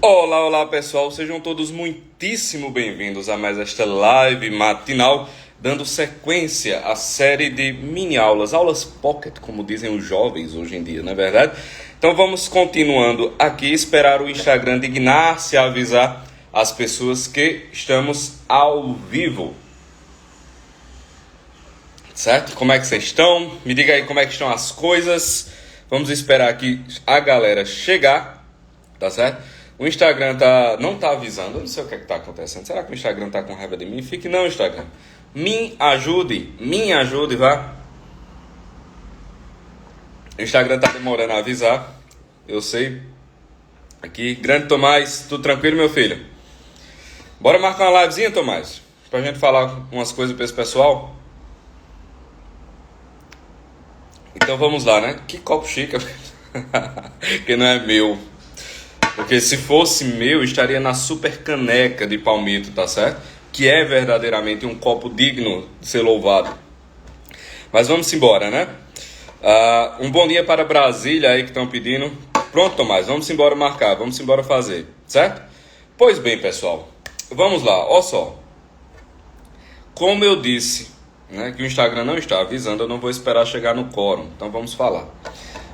Olá, olá pessoal, sejam todos muitíssimo bem-vindos a mais esta live matinal, dando sequência à série de mini aulas, aulas pocket, como dizem os jovens hoje em dia, não é verdade? Então vamos continuando aqui, esperar o Instagram dignar-se a avisar as pessoas que estamos ao vivo. Certo? Como é que vocês estão? Me diga aí como é que estão as coisas. Vamos esperar aqui a galera chegar, tá certo? O Instagram não tá avisando, eu não sei o que está acontecendo. Será que o Instagram está com raiva de mim? Fique não, Instagram. Me ajude, vá. O Instagram está demorando a avisar, eu sei. Aqui, grande Tomás, tudo tranquilo, meu filho? Bora marcar uma livezinha, Tomás? Pra gente falar umas coisas para esse pessoal. Então vamos lá, né? Que copo chique, que não é meu. Porque se fosse meu, estaria na super caneca de palmito, tá certo? Que é verdadeiramente um copo digno de ser louvado. Mas vamos embora, né? Um bom dia para Brasília aí que estão pedindo. Pronto, Tomás, vamos embora marcar, vamos embora fazer, certo? Pois bem, pessoal, vamos lá, ó só. Como eu disse, né, que o Instagram não está avisando, eu não vou esperar chegar no quórum, então vamos falar.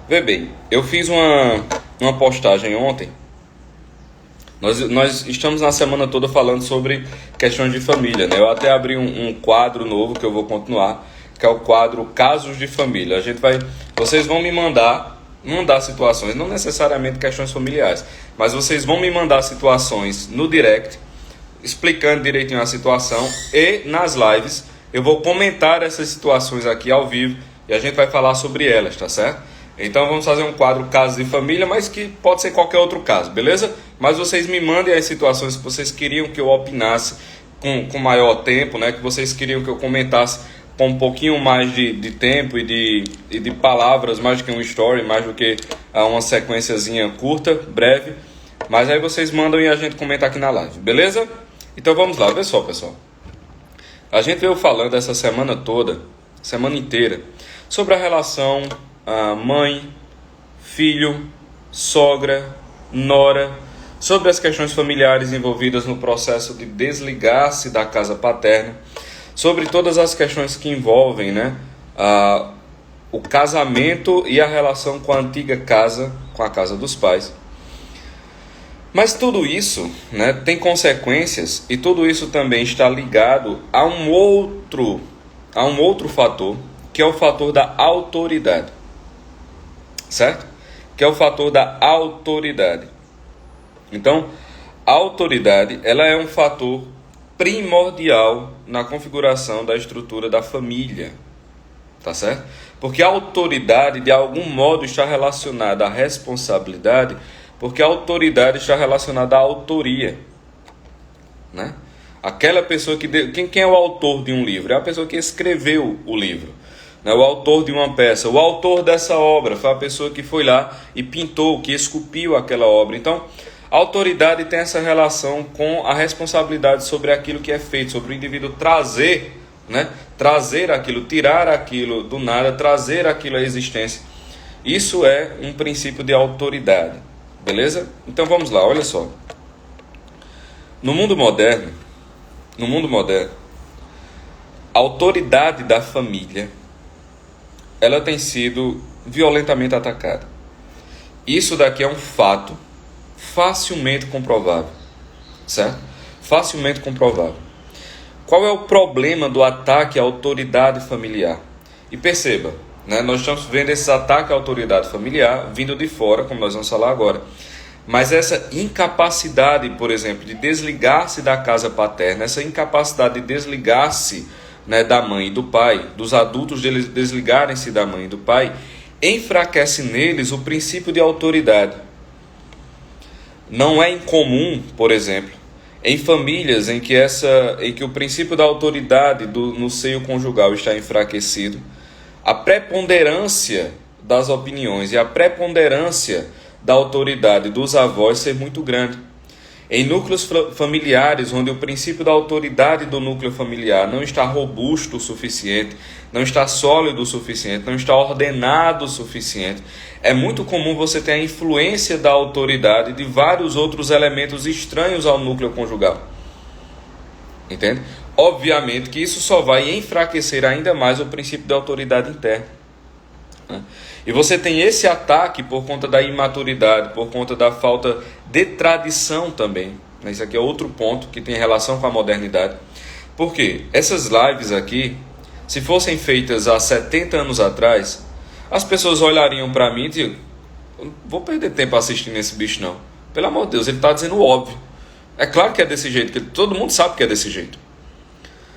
Vê bem, eu fiz uma postagem ontem. Nós estamos na semana toda falando sobre questões de família, né? Eu até abri um quadro novo que eu vou continuar, que é o quadro Casos de Família. Vocês vão me mandar situações, não necessariamente questões familiares, mas vocês vão me mandar situações no direct, explicando direitinho a situação, e nas lives eu vou comentar essas situações aqui ao vivo e a gente vai falar sobre elas, tá certo? Então vamos fazer um quadro Casos de Família, mas que pode ser qualquer outro caso, beleza? Mas vocês me mandem as situações que vocês queriam que eu opinasse com maior tempo, né? Que vocês queriam que eu comentasse com um pouquinho mais de tempo e de palavras, mais do que um story, mais do que uma sequenciazinha curta, breve. Mas aí vocês mandam e a gente comenta aqui na live, beleza? Então vamos lá, vê só, pessoal. A gente veio falando essa semana toda, semana inteira, sobre a relação mãe, filho, sogra, nora, sobre as questões familiares envolvidas no processo de desligar-se da casa paterna, sobre todas as questões que envolvem, né, o casamento e a relação com a antiga casa, com a casa dos pais. Mas tudo isso, né, tem consequências, e tudo isso também está ligado a um outro fator, que é o fator da autoridade. Certo? Que é o fator da autoridade. Então, a autoridade, ela é um fator primordial na configuração da estrutura da família. Tá certo? Porque a autoridade, de algum modo, está relacionada à responsabilidade, porque a autoridade está relacionada à autoria. Né? Aquela pessoa quem é o autor de um livro? É a pessoa que escreveu o livro. O autor de uma peça, o autor dessa obra foi a pessoa que foi lá e pintou, que esculpiu aquela obra. Então, a autoridade tem essa relação com a responsabilidade sobre aquilo que é feito, sobre o indivíduo trazer aquilo, tirar aquilo do nada, trazer aquilo à existência. Isso é um princípio de autoridade, beleza? Então vamos lá, olha só. No mundo moderno, a autoridade da família, ela tem sido violentamente atacada. Isso daqui é um fato facilmente comprovável, certo? Facilmente comprovável. Qual é o problema do ataque à autoridade familiar? E perceba, né, nós estamos vendo esse ataque à autoridade familiar vindo de fora, como nós vamos falar agora. Mas essa incapacidade, por exemplo, de desligar-se da casa paterna, essa incapacidade de desligar-se, né, da mãe e do pai, dos adultos desligarem-se da mãe e do pai, enfraquece neles o princípio de autoridade. Não é incomum, por exemplo, em famílias em que o princípio da autoridade no seio conjugal está enfraquecido, a preponderância das opiniões e a preponderância da autoridade dos avós ser muito grande. Em núcleos familiares, onde o princípio da autoridade do núcleo familiar não está robusto o suficiente, não está sólido o suficiente, não está ordenado o suficiente, é muito comum você ter a influência da autoridade de vários outros elementos estranhos ao núcleo conjugal. Entende? Obviamente que isso só vai enfraquecer ainda mais o princípio da autoridade interna. E você tem esse ataque por conta da imaturidade, por conta da falta de tradição também. Esse aqui é outro ponto que tem relação com a modernidade. Por quê? Essas lives aqui, se fossem feitas há 70 anos atrás, as pessoas olhariam para mim e diriam: não vou perder tempo assistindo esse bicho não. Pelo amor de Deus, ele está dizendo o óbvio. É claro que é desse jeito, que todo mundo sabe que é desse jeito.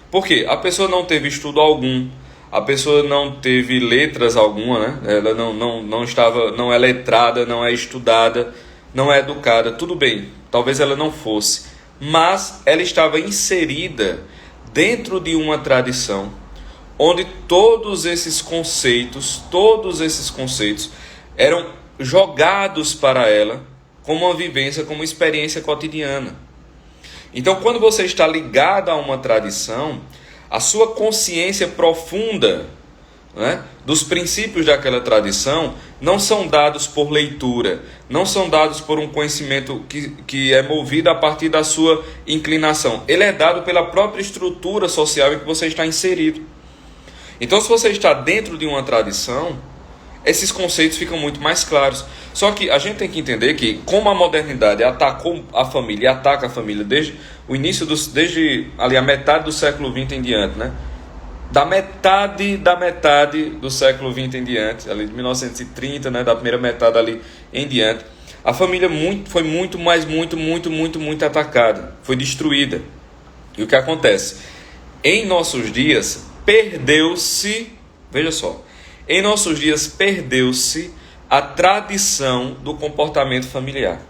Por quê? A pessoa não teve estudo algum. A pessoa não teve letras alguma, né? Ela não é letrada, não é estudada, não é educada. Tudo bem, talvez ela não fosse. Mas ela estava inserida dentro de uma tradição onde todos esses conceitos eram jogados para ela como uma vivência, como uma experiência cotidiana. Então, quando você está ligado a uma tradição, a sua consciência profunda, né, dos princípios daquela tradição não são dados por leitura, não são dados por um conhecimento que é movido a partir da sua inclinação. Ele é dado pela própria estrutura social em que você está inserido. Então, se você está dentro de uma tradição, esses conceitos ficam muito mais claros. Só que a gente tem que entender que, como a modernidade atacou a família e ataca a família desde o início, desde ali a metade do século XX em diante, né? Da metade do século XX em diante, ali de 1930, né? Da primeira metade ali em diante, a família foi muito atacada, foi destruída. E o que acontece? Em nossos dias, perdeu-se, veja só, em nossos dias perdeu-se a tradição do comportamento familiar.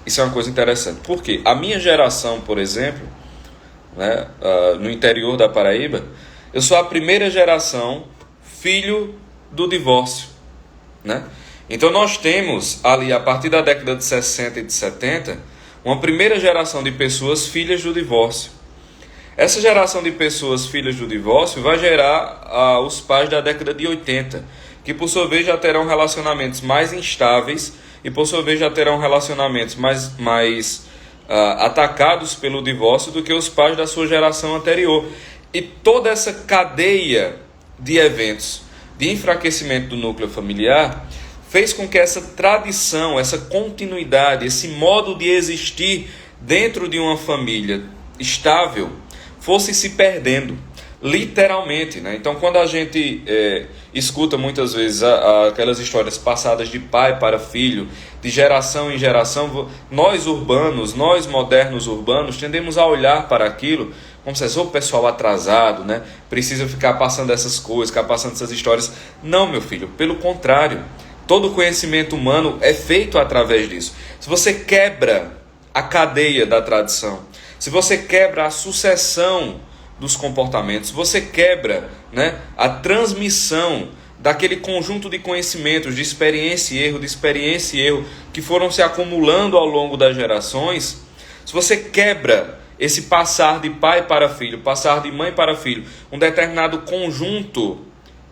Isso é uma coisa interessante. Por quê? A minha geração, por exemplo, né, no interior da Paraíba, eu sou a primeira geração filho do divórcio. Né? Então nós temos ali, a partir da década de 60 e de 70, uma primeira geração de pessoas filhas do divórcio. Essa geração de pessoas filhas do divórcio vai gerar os pais da década de 80, que por sua vez já terão relacionamentos mais instáveis e por sua vez já terão relacionamentos mais atacados pelo divórcio do que os pais da sua geração anterior. E toda essa cadeia de eventos de enfraquecimento do núcleo familiar fez com que essa tradição, essa continuidade, esse modo de existir dentro de uma família estável fosse se perdendo, literalmente, né? Então, quando a gente escuta muitas vezes aquelas histórias passadas de pai para filho, de geração em geração, nós urbanos, nós modernos urbanos, tendemos a olhar para aquilo como se fosse o pessoal atrasado, né? Precisa ficar passando essas coisas, ficar passando essas histórias. Não, meu filho, pelo contrário, todo conhecimento humano é feito através disso. Se você quebra a cadeia da tradição, se você quebra a sucessão dos comportamentos, você quebra, né, a transmissão daquele conjunto de conhecimentos, de experiência e erro, que foram se acumulando ao longo das gerações, se você quebra esse passar de pai para filho, passar de mãe para filho, um determinado conjunto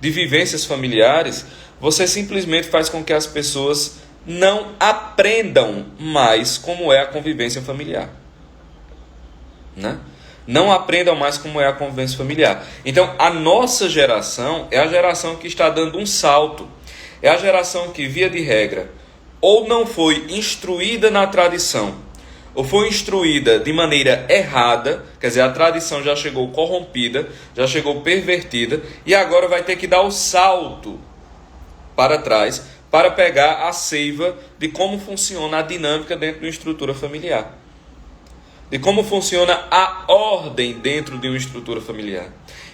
de vivências familiares, você simplesmente faz com que as pessoas não aprendam mais como é a convivência familiar. Né? Não aprendam mais como é a convivência familiar. Então, a nossa geração é a geração que está dando um salto. É a geração que, via de regra, ou não foi instruída na tradição, ou foi instruída de maneira errada, quer dizer, a tradição já chegou corrompida, já chegou pervertida, e agora vai ter que dar o salto para trás para pegar a seiva de como funciona a dinâmica dentro de uma estrutura familiar. De como funciona a ordem dentro de uma estrutura familiar.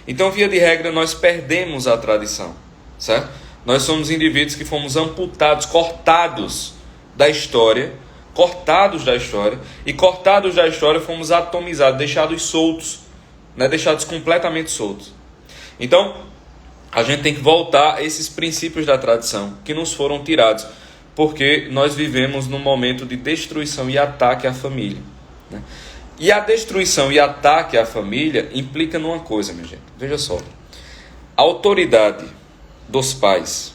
Então, via de regra, nós perdemos a tradição, certo? Nós somos indivíduos que fomos amputados, cortados da história, e cortados da história fomos atomizados, deixados soltos, né? Deixados completamente soltos. Então, a gente tem que voltar a esses princípios da tradição que nos foram tirados. porque nós vivemos num momento de destruição e ataque à família, né? E a destruição e ataque à família implica numa coisa, minha gente. Veja só. A autoridade dos pais,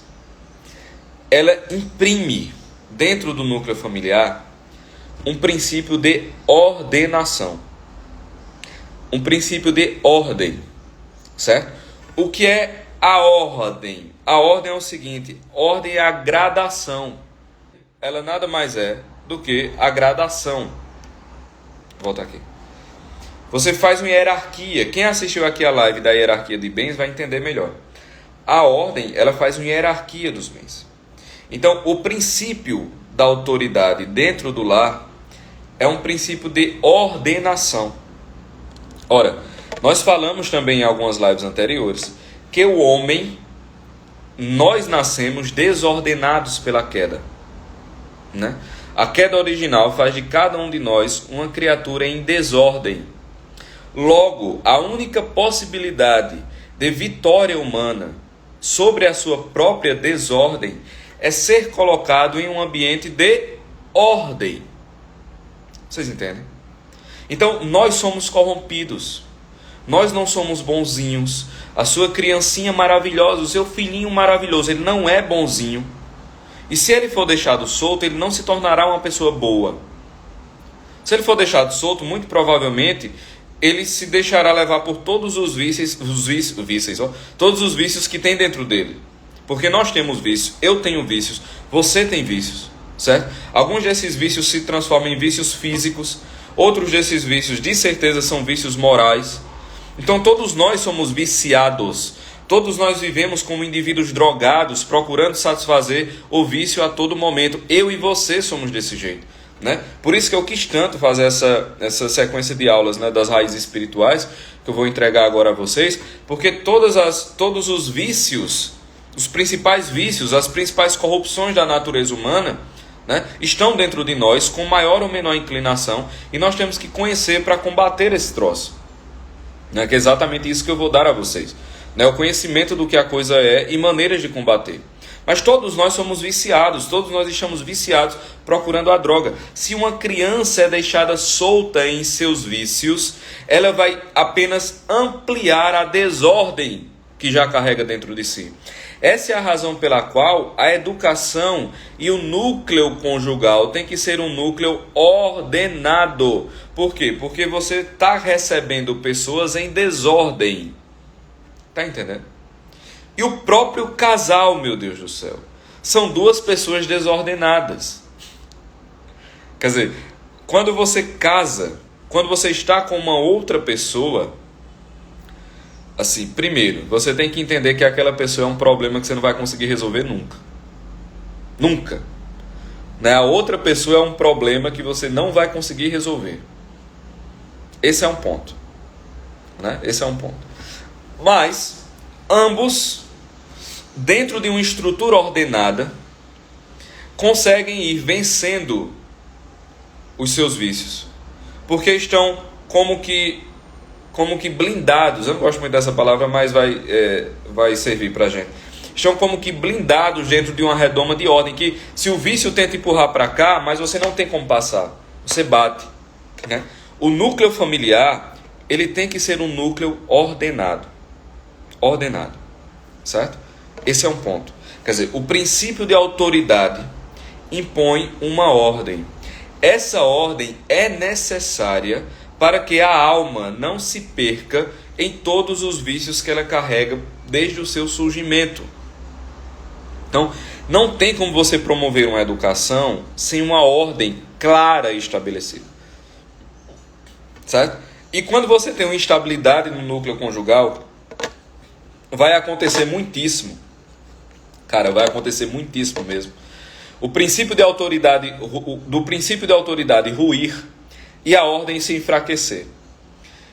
ela imprime dentro do núcleo familiar um princípio de ordenação. Um princípio de ordem, certo? O que é a ordem? A ordem é o seguinte: ordem é a gradação. Ela nada mais é do que a gradação. Vou voltar aqui. Você faz uma hierarquia. Quem assistiu aqui a live da hierarquia de bens vai entender melhor. A ordem, ela faz uma hierarquia dos bens. Então, o princípio da autoridade dentro do lar é um princípio de ordenação. Ora, nós falamos também em algumas lives anteriores que o homem, nós nascemos desordenados pela queda, né? A queda original faz de cada um de nós uma criatura em desordem. Logo, a única possibilidade de vitória humana sobre a sua própria desordem é ser colocado em um ambiente de ordem. Vocês entendem? Então, nós somos corrompidos. Nós não somos bonzinhos. A sua criancinha maravilhosa, o seu filhinho maravilhoso, ele não é bonzinho. E se ele for deixado solto, ele não se tornará uma pessoa boa. Se ele for deixado solto, muito provavelmente, ele se deixará levar por todos os vícios, todos os vícios que tem dentro dele. Porque nós temos vícios, eu tenho vícios, você tem vícios, certo? Alguns desses vícios se transformam em vícios físicos, outros desses vícios, de certeza, são vícios morais. Então, todos nós somos viciados. Todos nós vivemos como indivíduos drogados, procurando satisfazer o vício a todo momento. Eu e você somos desse jeito, né? Por isso que eu quis tanto fazer essa sequência de aulas, né, das raízes espirituais, que eu vou entregar agora a vocês, porque todos os vícios, os principais vícios, as principais corrupções da natureza humana, né, estão dentro de nós, com maior ou menor inclinação, e nós temos que conhecer para combater esse troço, né, que é exatamente isso que eu vou dar a vocês. O conhecimento do que a coisa é e maneiras de combater. Mas todos nós somos viciados, todos nós estamos viciados procurando a droga. Se uma criança é deixada solta em seus vícios, ela vai apenas ampliar a desordem que já carrega dentro de si. Essa é a razão pela qual a educação e o núcleo conjugal tem que ser um núcleo ordenado. Por quê? Porque você está recebendo pessoas em desordem. Está entendendo? E o próprio casal, meu Deus do céu, são duas pessoas desordenadas. Quer dizer, quando você casa, quando você está com uma outra pessoa, assim, primeiro, você tem que entender que aquela pessoa é um problema que você não vai conseguir resolver nunca. Nunca. Né? A outra pessoa é um problema que você não vai conseguir resolver. Esse é um ponto. Né? Esse é um ponto. Mas, ambos, dentro de uma estrutura ordenada, conseguem ir vencendo os seus vícios. Porque estão como que blindados. Eu não gosto muito dessa palavra, mas vai servir para a gente. Estão como que blindados dentro de uma redoma de ordem, que se o vício tenta empurrar para cá, mas você não tem como passar. Você bate. Né? O núcleo familiar, ele tem que ser um núcleo ordenado. Ordenado, certo? Esse é um ponto. Quer dizer, o princípio de autoridade impõe uma ordem. Essa ordem é necessária para que a alma não se perca em todos os vícios que ela carrega desde o seu surgimento. Então, não tem como você promover uma educação sem uma ordem clara e estabelecida, certo? E quando você tem uma instabilidade no núcleo conjugal, vai acontecer muitíssimo. Cara, vai acontecer muitíssimo mesmo. Do princípio de autoridade ruir e a ordem se enfraquecer.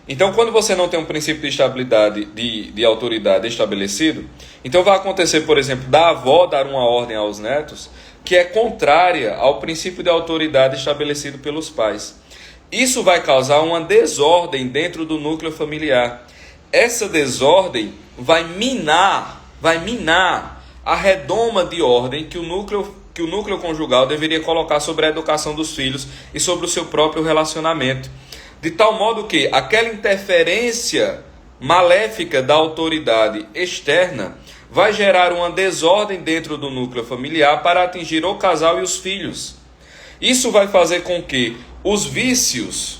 Então, quando você não tem um princípio de estabilidade, de autoridade estabelecido, então vai acontecer, por exemplo, da avó dar uma ordem aos netos que é contrária ao princípio de autoridade estabelecido pelos pais. Isso vai causar uma desordem dentro do núcleo familiar. Essa desordem vai minar a redoma de ordem que o núcleo que o núcleo conjugal deveria colocar sobre a educação dos filhos e sobre o seu próprio relacionamento. De tal modo que aquela interferência maléfica da autoridade externa vai gerar uma desordem dentro do núcleo familiar para atingir o casal e os filhos. Isso vai fazer com que os vícios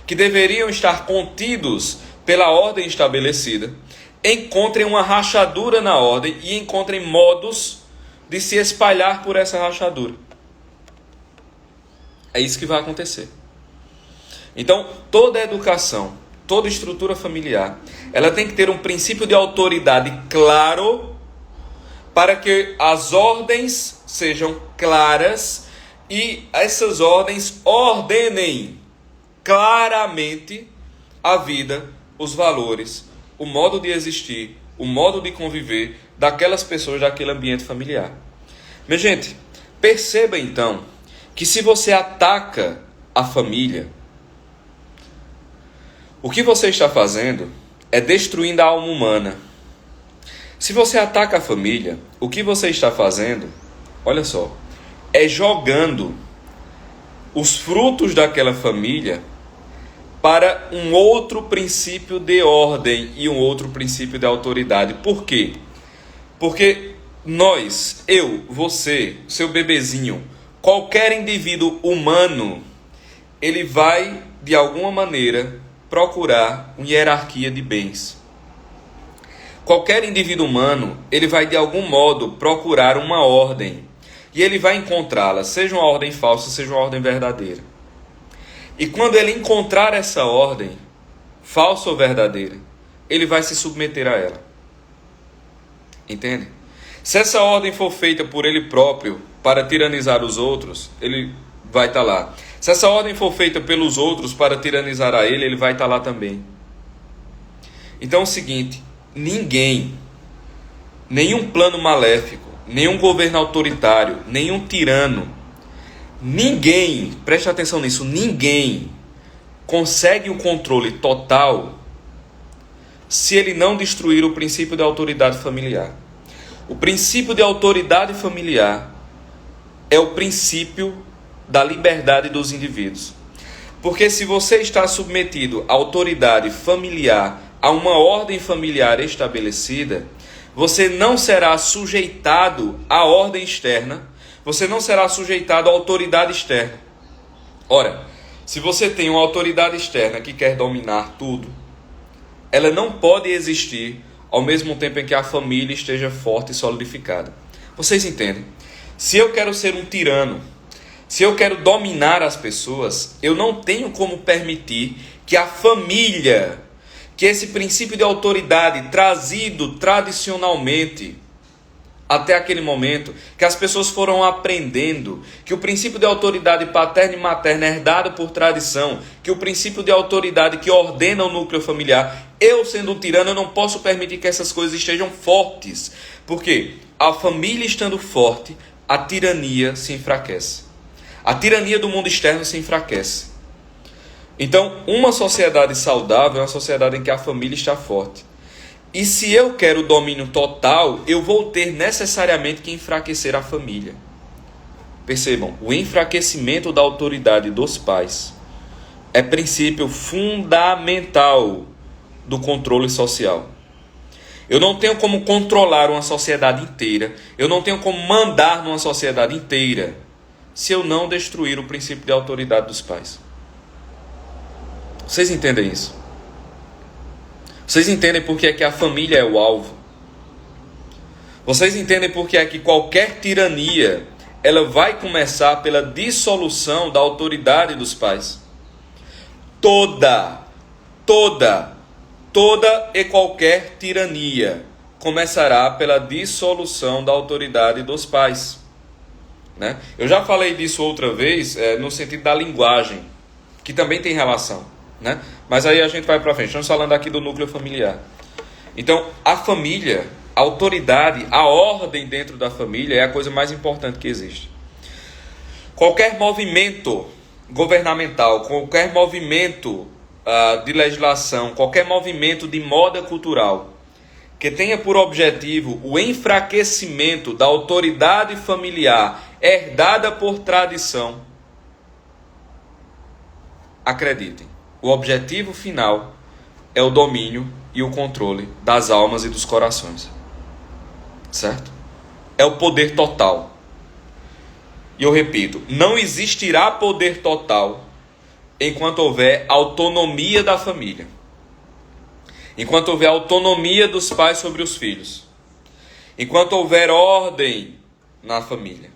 que deveriam estar contidos pela ordem estabelecida, encontrem uma rachadura na ordem e encontrem modos de se espalhar por essa rachadura. É isso que vai acontecer. Então, toda educação, toda estrutura familiar, ela tem que ter um princípio de autoridade claro para que as ordens sejam claras e essas ordens ordenem claramente a vida, os valores, o modo de existir, o modo de conviver daquelas pessoas, daquele ambiente familiar. Minha gente, perceba então que se você ataca a família, o que você está fazendo é destruindo a alma humana. Se você ataca a família, o que você está fazendo, olha só, é jogando os frutos daquela família para um outro princípio de ordem e um outro princípio de autoridade. Por quê? Porque nós, eu, você, seu bebezinho, qualquer indivíduo humano, ele vai, de alguma maneira, procurar uma hierarquia de bens. Qualquer indivíduo humano, ele vai, de algum modo, procurar uma ordem. E ele vai encontrá-la, seja uma ordem falsa, seja uma ordem verdadeira. E quando ele encontrar essa ordem, falsa ou verdadeira, ele vai se submeter a ela. Entende? Se essa ordem for feita por ele próprio para tiranizar os outros, ele vai estar lá. Se essa ordem for feita pelos outros para tiranizar a ele, ele vai estar lá também. Então é o seguinte, nenhum plano maléfico, nenhum governo autoritário, nenhum tirano, ninguém, preste atenção nisso, ninguém consegue o controle total se ele não destruir o princípio da autoridade familiar. O princípio de autoridade familiar é o princípio da liberdade dos indivíduos. Porque se você está submetido à autoridade familiar, a uma ordem familiar estabelecida, você não será sujeitado à ordem externa, você não será sujeitado à autoridade externa. Ora, se você tem uma autoridade externa que quer dominar tudo, ela não pode existir ao mesmo tempo em que a família esteja forte e solidificada. Vocês entendem? Se eu quero ser um tirano, se eu quero dominar as pessoas, eu não tenho como permitir que a família, que esse princípio de autoridade trazido tradicionalmente até aquele momento, que as pessoas foram aprendendo, que o princípio de autoridade paterna e materna é herdado por tradição, que o princípio de autoridade que ordena o núcleo familiar, eu sendo um tirano, eu não posso permitir que essas coisas estejam fortes. Porque a família estando forte, a tirania se enfraquece. A tirania do mundo externo se enfraquece. Então, uma sociedade saudável é uma sociedade em que a família está forte. E se eu quero o domínio total, eu vou ter necessariamente que enfraquecer a família. Percebam, o enfraquecimento da autoridade dos pais é princípio fundamental do controle social. Eu não tenho como controlar uma sociedade inteira, eu não tenho como mandar numa sociedade inteira, se eu não destruir o princípio de autoridade dos pais. Vocês entendem isso? Vocês entendem por que é que a família é o alvo? Vocês entendem por que é que qualquer tirania, ela vai começar pela dissolução da autoridade dos pais? Toda e qualquer tirania começará pela dissolução da autoridade dos pais. Né? Eu já falei disso outra vez, no sentido da linguagem, que também tem relação. Né? Mas aí a gente vai para frente. Estamos falando aqui do núcleo familiar. Então, a família, a autoridade, a ordem dentro da família é a coisa mais importante que existe. Qualquer movimento governamental, qualquer movimento de legislação, qualquer movimento de moda cultural que tenha por objetivo o enfraquecimento da autoridade familiar herdada por tradição, acreditem, o objetivo final é o domínio e o controle das almas e dos corações. Certo? É o poder total. E eu repito, não existirá poder total enquanto houver autonomia da família. Enquanto houver autonomia dos pais sobre os filhos. Enquanto houver ordem na família.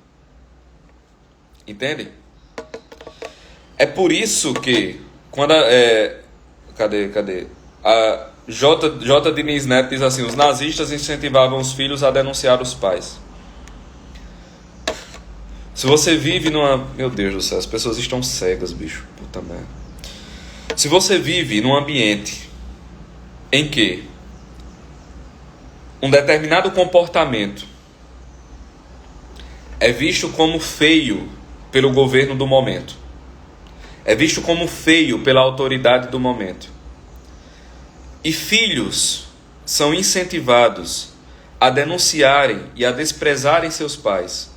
Entendem? É por isso que quando a J. Diniz Neto diz assim: os nazistas incentivavam os filhos a denunciar os pais. Se você vive numa... Meu Deus do céu, as pessoas estão cegas, bicho. Puta merda. Se você vive num ambiente em que um determinado comportamento é visto como feio pelo governo do momento, é visto como feio pela autoridade do momento, e filhos são incentivados a denunciarem e a desprezarem seus pais,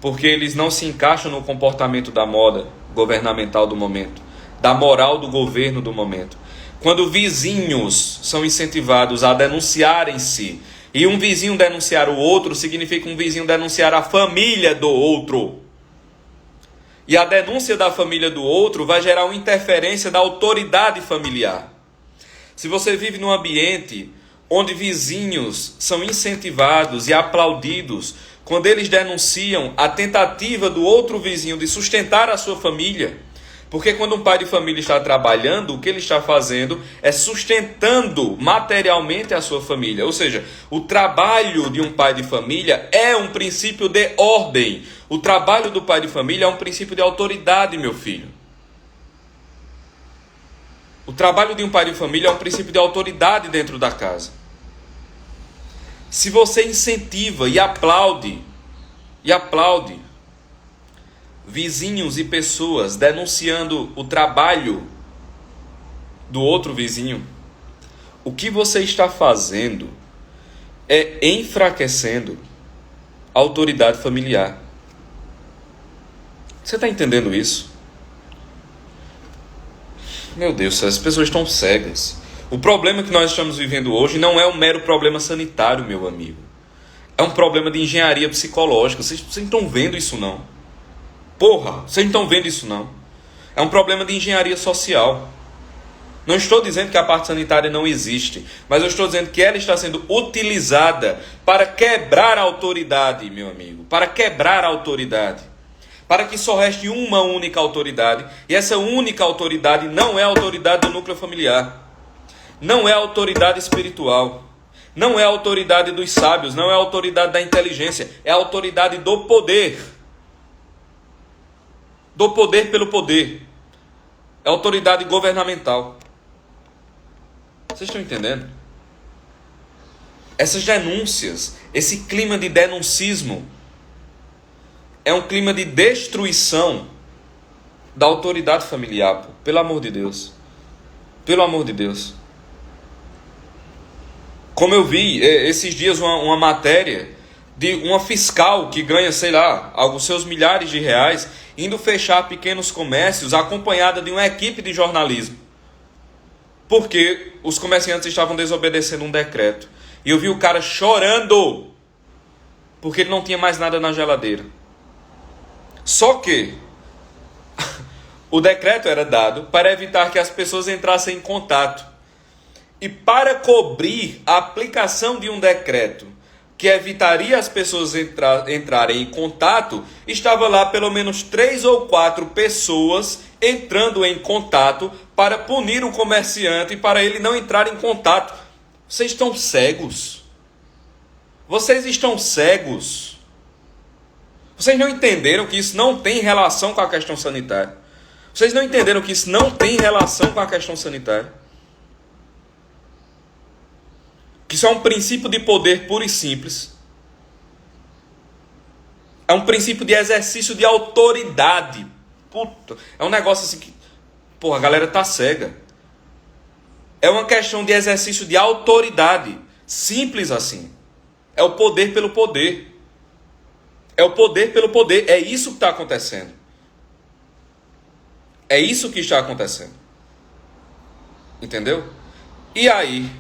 porque eles não se encaixam no comportamento da moda governamental do momento, da moral do governo do momento. Quando vizinhos são incentivados a denunciarem-se, e um vizinho denunciar o outro, significa um vizinho denunciar a família do outro. E a denúncia da família do outro vai gerar uma interferência da autoridade familiar. Se você vive num ambiente onde vizinhos são incentivados e aplaudidos quando eles denunciam a tentativa do outro vizinho de sustentar a sua família, porque quando um pai de família está trabalhando, o que ele está fazendo é sustentando materialmente a sua família. Ou seja, o trabalho de um pai de família é um princípio de ordem. O trabalho do pai de família é um princípio de autoridade, meu filho. O trabalho de um pai de família é um princípio de autoridade dentro da casa. Se você incentiva e aplaude vizinhos e pessoas denunciando o trabalho do outro vizinho, o que você está fazendo é enfraquecendo a autoridade familiar. Você está entendendo isso? Meu Deus, as pessoas estão cegas. O problema que nós estamos vivendo hoje não é um mero problema sanitário, meu amigo. É um problema de engenharia psicológica. Vocês não estão vendo isso, não? Porra, vocês não estão vendo isso, não? É um problema de engenharia social. Não estou dizendo que a parte sanitária não existe, mas eu estou dizendo que ela está sendo utilizada para quebrar a autoridade, meu amigo. Para quebrar a autoridade. Para que só reste uma única autoridade. E essa única autoridade não é a autoridade do núcleo familiar. Não é a autoridade espiritual. Não é a autoridade dos sábios. Não é a autoridade da inteligência. É a autoridade do poder. Do poder pelo poder. É a autoridade governamental. Vocês estão entendendo? Essas denúncias, esse clima de denuncismo, é um clima de destruição da autoridade familiar. Pô. Pelo amor de Deus. Pelo amor de Deus. Como eu vi esses dias uma matéria de uma fiscal que ganha, sei lá, alguns seus milhares de reais, indo fechar pequenos comércios acompanhada de uma equipe de jornalismo. Porque os comerciantes estavam desobedecendo um decreto. E eu vi o cara chorando porque ele não tinha mais nada na geladeira. Só que o decreto era dado para evitar que as pessoas entrassem em contato. E para cobrir a aplicação de um decreto que evitaria as pessoas entrarem em contato, estava lá pelo menos 3 ou 4 pessoas entrando em contato para punir o comerciante e para ele não entrar em contato. Vocês estão cegos? Vocês estão cegos? Vocês não entenderam que isso não tem relação com a questão sanitária? Vocês não entenderam que isso não tem relação com a questão sanitária? Que isso é um princípio de poder puro e simples. É um princípio de exercício de autoridade. Puta, é um negócio assim que... Porra, a galera tá cega. É uma questão de exercício de autoridade. Simples assim. É o poder pelo poder. É o poder pelo poder. É isso que está acontecendo. É isso que está acontecendo. Entendeu? E aí?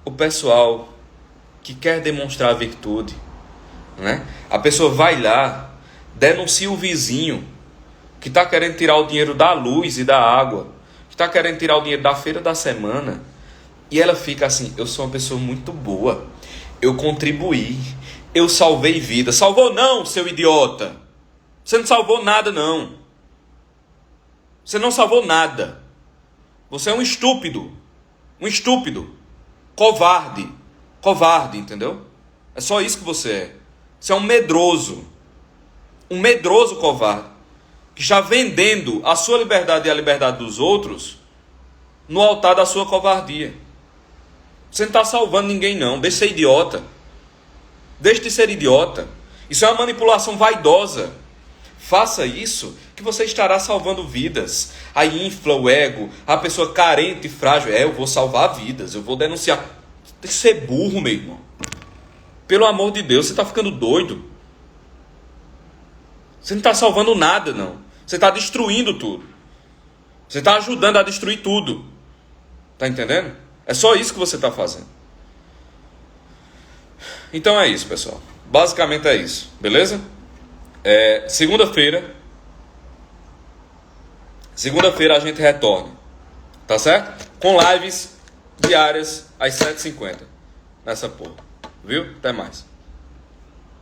O pessoal que quer demonstrar virtude, né? A pessoa vai lá, denuncia o vizinho que está querendo tirar o dinheiro da luz e da água, que está querendo tirar o dinheiro da feira da semana, e ela fica assim: eu sou uma pessoa muito boa, eu contribuí, eu salvei vida. Salvou não, seu idiota. Você não salvou nada não. Você não salvou nada. Você é um estúpido, covarde, entendeu? É só isso que você é. Você é um medroso covarde, que está vendendo a sua liberdade e a liberdade dos outros no altar da sua covardia. Você não está salvando ninguém não, deixe de ser idiota. Deixe de ser idiota. Isso é uma manipulação vaidosa. Faça isso que você estará salvando vidas. Aí infla o ego, a pessoa carente e frágil. Eu vou salvar vidas, eu vou denunciar. Tem que ser burro, meu irmão. Pelo amor de Deus, você está ficando doido. Você não está salvando nada, não. Você está destruindo tudo. Você está ajudando a destruir tudo. Está entendendo? É só isso que você está fazendo. Então é isso, pessoal. Basicamente é isso. Beleza? Segunda-feira a gente retorna. Tá certo? Com lives diárias às 7h50. Nessa porra. Viu? Até mais.